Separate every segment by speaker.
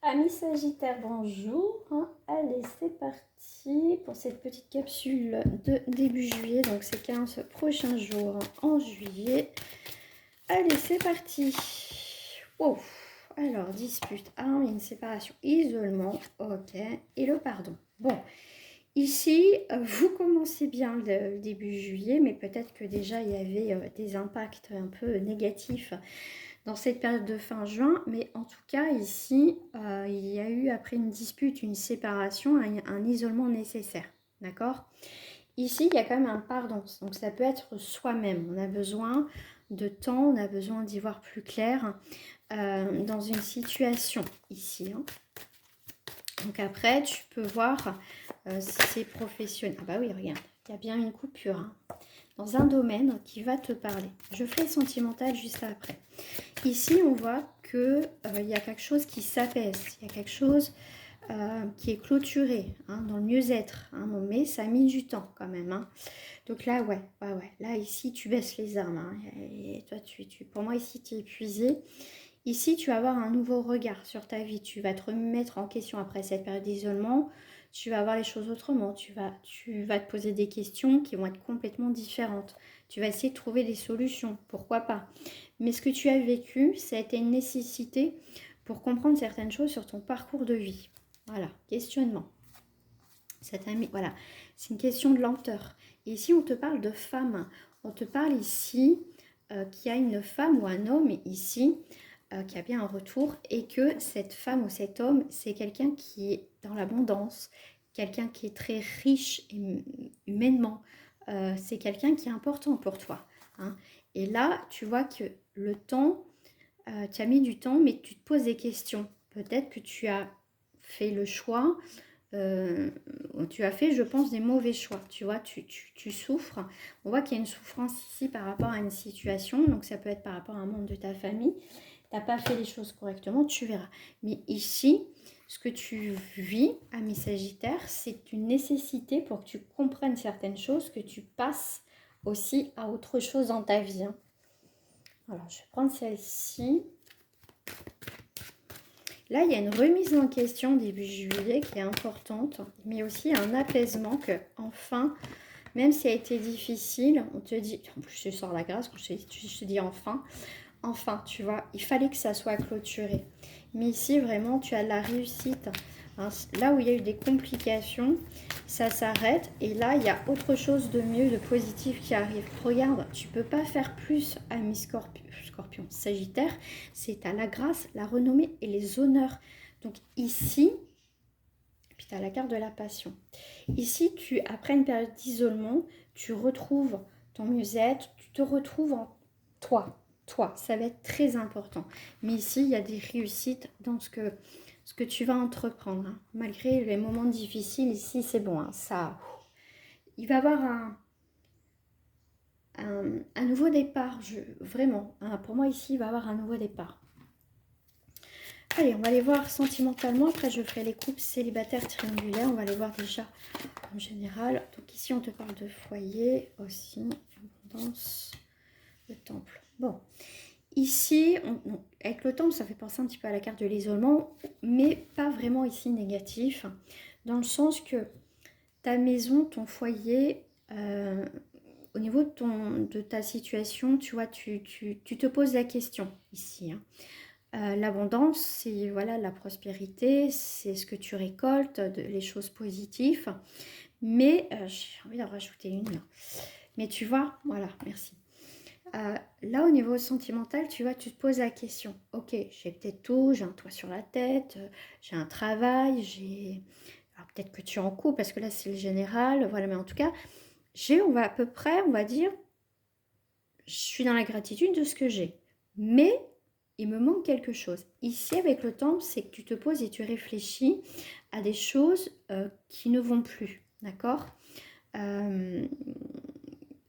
Speaker 1: Amis Sagittaire, bonjour. Allez, c'est parti pour cette petite capsule de début juillet. Donc, c'est 15 prochains jours en juillet. Allez, c'est parti. Wow. Alors, dispute, une séparation, isolement. Ok. Et le pardon. Bon, ici, vous commencez bien le début juillet, mais peut-être que déjà, il y avait des impacts un peu négatifs dans cette période de fin juin, mais en tout cas ici, il y a eu après une dispute, une séparation, un isolement nécessaire, d'accord? Ici, il y a quand même un pardon, donc ça peut être soi-même. On a besoin de temps, on a besoin d'y voir plus clair dans une situation ici. Donc après, tu peux voir si c'est professionnel. Ah bah oui, regarde, il y a bien une coupure dans un domaine qui va te parler. Je ferai sentimental juste après. Ici, on voit qu'il y a quelque chose qui s'apaise, il y a quelque chose qui est clôturé dans le mieux-être. Mais ça a mis du temps quand même. Donc là, ouais. Là, ici, tu baisses les armes. Et toi, pour moi, ici, tu es épuisé. Ici, tu vas avoir un nouveau regard sur ta vie. Tu vas te remettre en question après cette période d'isolement. Tu vas voir les choses autrement. Tu vas te poser des questions qui vont être complètement différentes. Tu vas essayer de trouver des solutions. Pourquoi pas? Mais ce que tu as vécu, ça a été une nécessité pour comprendre certaines choses sur ton parcours de vie. Voilà, questionnement. Voilà, c'est une question de lenteur. Et ici, on te parle de femme. On te parle ici qu'il y a une femme ou un homme ici qui a bien un retour et que cette femme ou cet homme, c'est quelqu'un qui est dans l'abondance, quelqu'un qui est très riche humainement. C'est quelqu'un qui est important pour toi. Et là, tu vois que le temps, tu as mis du temps, mais tu te poses des questions. Peut-être que tu as fait le choix, tu as fait, je pense, des mauvais choix. Tu vois, tu souffres. On voit qu'il y a une souffrance ici par rapport à une situation. Donc, ça peut être par rapport à un membre de ta famille. Tu n'as pas fait les choses correctement, tu verras. Mais ici, ce que tu vis, ami Sagittaire, c'est une nécessité pour que tu comprennes certaines choses, que tu passes aussi à autre chose dans ta vie. Alors, je vais prendre celle-ci. Là, il y a une remise en question début juillet qui est importante, mais aussi un apaisement que, enfin, même si ça a été difficile, on te dit, en plus je sors la grâce quand je te dis enfin, tu vois, il fallait que ça soit clôturé. Mais ici, vraiment, tu as de la réussite. Là où il y a eu des complications, ça s'arrête. Et là, il y a autre chose de mieux, de positif qui arrive. Regarde, tu peux pas faire plus, ami Scorpion, Sagittaire. C'est à la grâce, la renommée et les honneurs. Donc ici, puis tu as la carte de la passion. Ici, après une période d'isolement, tu retrouves ton mieux-être, tu te retrouves en toi. Ça va être très important. Mais ici, il y a des réussites dans ce que tu vas entreprendre. Malgré les moments difficiles, ici, c'est bon. Il va y avoir un nouveau départ. Vraiment, pour moi, ici, il va y avoir un nouveau départ. Allez, on va aller voir sentimentalement. Après, je ferai les couples célibataires triangulaires. On va les voir déjà en général. Donc ici, on te parle de foyer aussi, abondance, le temple. Bon, ici, avec le temple, ça fait penser un petit peu à la carte de l'isolement, mais pas vraiment ici négatif, dans le sens que ta maison, ton foyer, au niveau de ta situation, tu vois, tu te poses la question ici. L'abondance, c'est voilà, la prospérité, c'est ce que tu récoltes, les choses positives. Mais j'ai envie d'en rajouter une là. Mais tu vois, voilà, merci. Là, au niveau sentimental, tu vois, tu te poses la question. Ok, j'ai peut-être tout, j'ai un toit sur la tête, j'ai un travail, alors peut-être que tu es en couple, parce que là, c'est le général. Voilà, mais en tout cas, à peu près, on va dire, je suis dans la gratitude de ce que j'ai. Mais il me manque quelque chose. Ici, avec le temps, c'est que tu te poses et tu réfléchis à des choses qui ne vont plus. D'accord?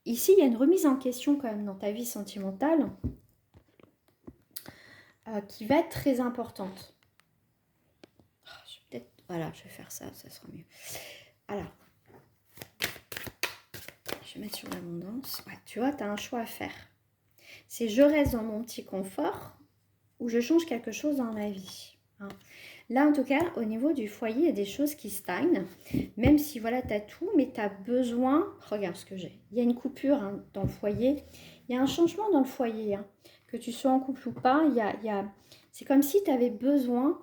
Speaker 1: Ici, il y a une remise en question quand même dans ta vie sentimentale qui va être très importante. Voilà, je vais faire ça, ça sera mieux. Alors, je vais mettre sur l'abondance. Ouais, tu vois, tu as un choix à faire. C'est je reste dans mon petit confort ou je change quelque chose dans ma vie. Là, en tout cas, au niveau du foyer, il y a des choses qui stagnent. Même si, voilà, tu as tout, mais tu as besoin... Regarde ce que j'ai. Il y a une coupure hein, dans le foyer. Il y a un changement dans le foyer. Hein. Que tu sois en couple ou pas, c'est comme si tu avais besoin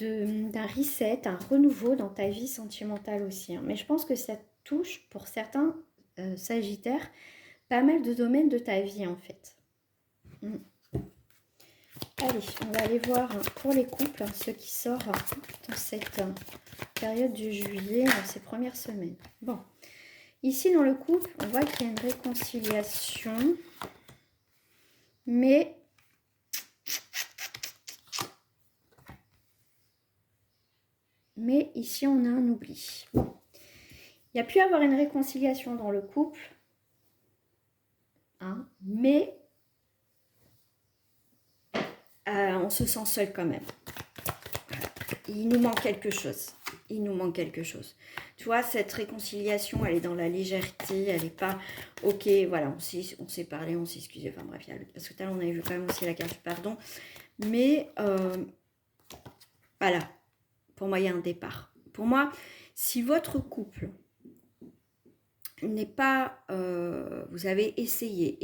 Speaker 1: d'un reset, un renouveau dans ta vie sentimentale aussi. Hein. Mais je pense que ça touche, pour certains sagittaires, pas mal de domaines de ta vie, en fait. Allez, on va aller voir pour les couples, ce qui sort dans cette période de juillet, dans ces premières semaines. Bon, ici dans le couple, on voit qu'il y a une réconciliation, mais ici on a un oubli. Bon, il y a pu y avoir une réconciliation dans le couple, hein, mais on se sent seul quand même. Il nous manque quelque chose. Il nous manque quelque chose. Tu vois, cette réconciliation, elle est dans la légèreté, elle n'est pas, ok, voilà, on s'est parlé, on s'est excusé, enfin bref, parce que tout à l'heure, on avait vu quand même aussi la carte du pardon. Mais, voilà, pour moi, il y a un départ. Pour moi, si votre couple n'est pas, vous avez essayé,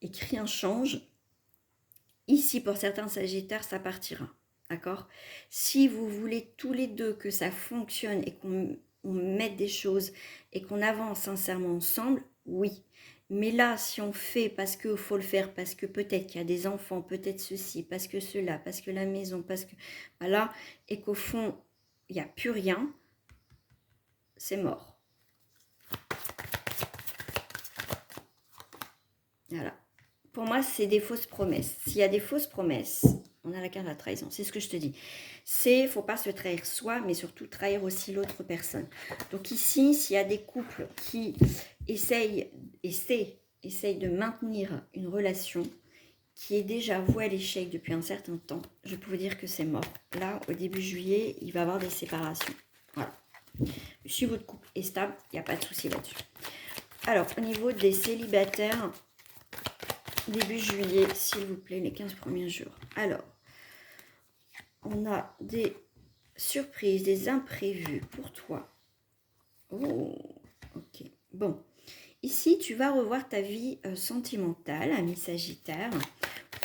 Speaker 1: et que rien change, ici, pour certains sagittaires, ça partira. D'accord? Si vous voulez tous les deux que ça fonctionne et qu'on mette des choses et qu'on avance sincèrement ensemble, oui. Mais là, si on fait parce qu'il faut le faire, parce que peut-être qu'il y a des enfants, peut-être ceci, parce que cela, parce que la maison, parce que... Voilà, et qu'au fond, il n'y a plus rien, c'est mort. Voilà. Pour moi, c'est des fausses promesses. S'il y a des fausses promesses, on a la carte de la trahison. C'est ce que je te dis. Il ne faut pas se trahir soi, mais surtout trahir aussi l'autre personne. Donc ici, s'il y a des couples qui essayent de maintenir une relation qui est déjà vouée à l'échec depuis un certain temps, je peux vous dire que c'est mort. Là, au début juillet, il va y avoir des séparations. Voilà. Si votre couple est stable, il n'y a pas de souci là-dessus. Alors, au niveau des célibataires... Début juillet, s'il vous plaît, les 15 premiers jours. Alors, on a des surprises, des imprévus pour toi. Oh, ok. Bon, ici, tu vas revoir ta vie sentimentale, ami Sagittaire.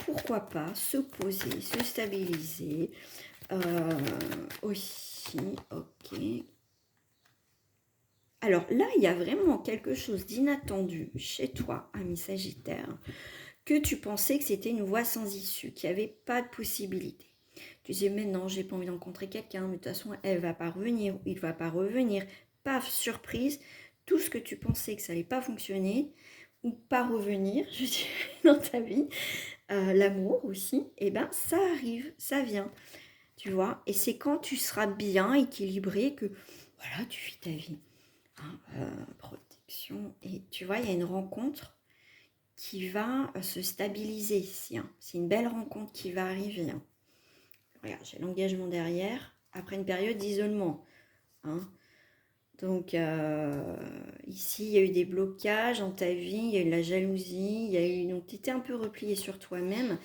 Speaker 1: Pourquoi pas se poser, se stabiliser. Aussi, ok. Alors là, il y a vraiment quelque chose d'inattendu chez toi, ami Sagittaire, que tu pensais que c'était une voie sans issue, qu'il n'y avait pas de possibilité. Tu disais, mais non, j'ai pas envie de rencontrer quelqu'un, mais de toute façon, elle va pas revenir, il va pas revenir. Paf, surprise, tout ce que tu pensais que ça allait pas fonctionner, ou pas revenir, je dirais, dans ta vie, l'amour aussi, et ben ça arrive, ça vient, tu vois. Et c'est quand tu seras bien équilibré que, voilà, tu vis ta vie. Protection, et tu vois, il y a une rencontre qui va se stabiliser ici. Hein. C'est une belle rencontre qui va arriver. Hein. Regarde, j'ai l'engagement derrière, après une période d'isolement. Hein. Donc, ici, il y a eu des blocages dans ta vie, il y a eu de la jalousie, il y a eu... Donc, tu étais un peu replié sur toi-même,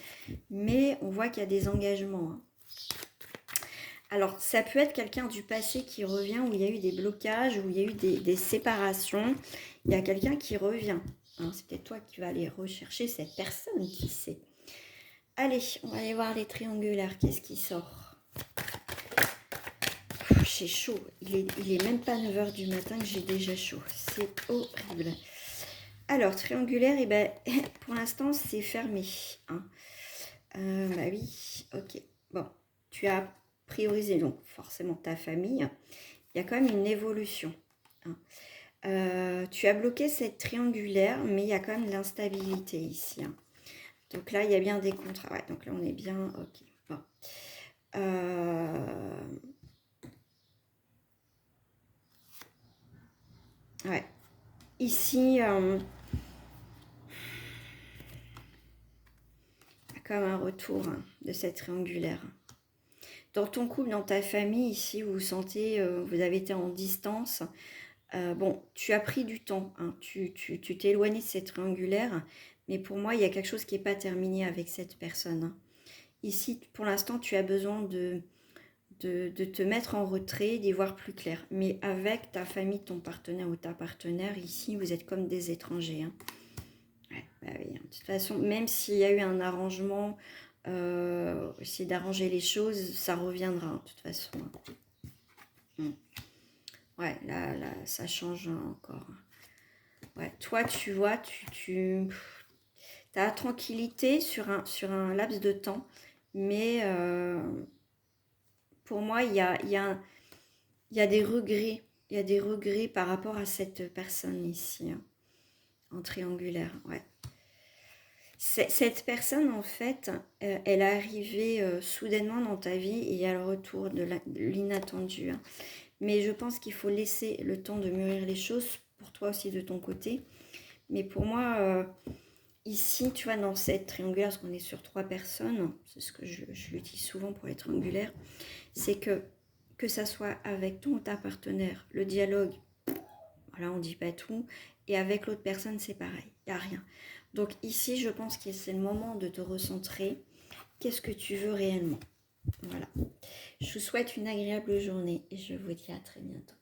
Speaker 1: mais on voit qu'il y a des engagements. Hein. Alors, ça peut être quelqu'un du passé qui revient, où il y a eu des blocages, où il y a eu des séparations. Il y a quelqu'un qui revient. Hein, c'est peut-être toi qui vas aller rechercher cette personne, qui sait. Allez, on va aller voir les triangulaires. Qu'est-ce qui sort? J'ai chaud. Il est même pas 9 h du matin que j'ai déjà chaud. C'est horrible. Alors, triangulaire, eh ben, pour l'instant, c'est fermé. Hein. Bah oui, ok. Bon, tu as prioriser donc forcément ta famille, il y a quand même une évolution. Hein. Tu as bloqué cette triangulaire, mais il y a quand même de l'instabilité ici. Hein. Donc là, il y a bien des contrats. Ouais, donc là, on est bien... Ok. Bon. Ouais. Ici, il y a comme un retour hein, de cette triangulaire. Dans ton couple, dans ta famille, ici, vous vous sentez, vous avez été en distance. Bon, tu as pris du temps. Hein. Tu t'es éloigné de cette triangulaire. Mais pour moi, il y a quelque chose qui n'est pas terminé avec cette personne. Hein. Ici, pour l'instant, tu as besoin de te mettre en retrait, d'y voir plus clair. Mais avec ta famille, ton partenaire ou ta partenaire, ici, vous êtes comme des étrangers. Hein. Ouais, bah oui, hein. De toute façon, même s'il y a eu un arrangement, essayer d'arranger les choses, ça reviendra, hein, de toute façon. Hein. Ouais, là, ça change encore. Ouais, toi, tu vois, tu as la tranquillité sur un laps de temps, mais pour moi, il y a des regrets. Il y a des regrets par rapport à cette personne ici, hein, en triangulaire. Ouais. Cette personne, en fait, elle est arrivée soudainement dans ta vie et il y a le retour de l'inattendu. Hein. Mais je pense qu'il faut laisser le temps de mûrir les choses, pour toi aussi de ton côté. Mais pour moi, ici, tu vois, dans cette triangulaire, parce qu'on est sur 3 personnes, c'est ce que je l'utilise souvent pour les triangulaires, c'est que ça soit avec ton ou ta partenaire, le dialogue, voilà, on dit pas tout, et avec l'autre personne, c'est pareil, il n'y a rien. Donc ici, je pense que c'est le moment de te recentrer. Qu'est-ce que tu veux réellement? Voilà. Je vous souhaite une agréable journée et je vous dis à très bientôt.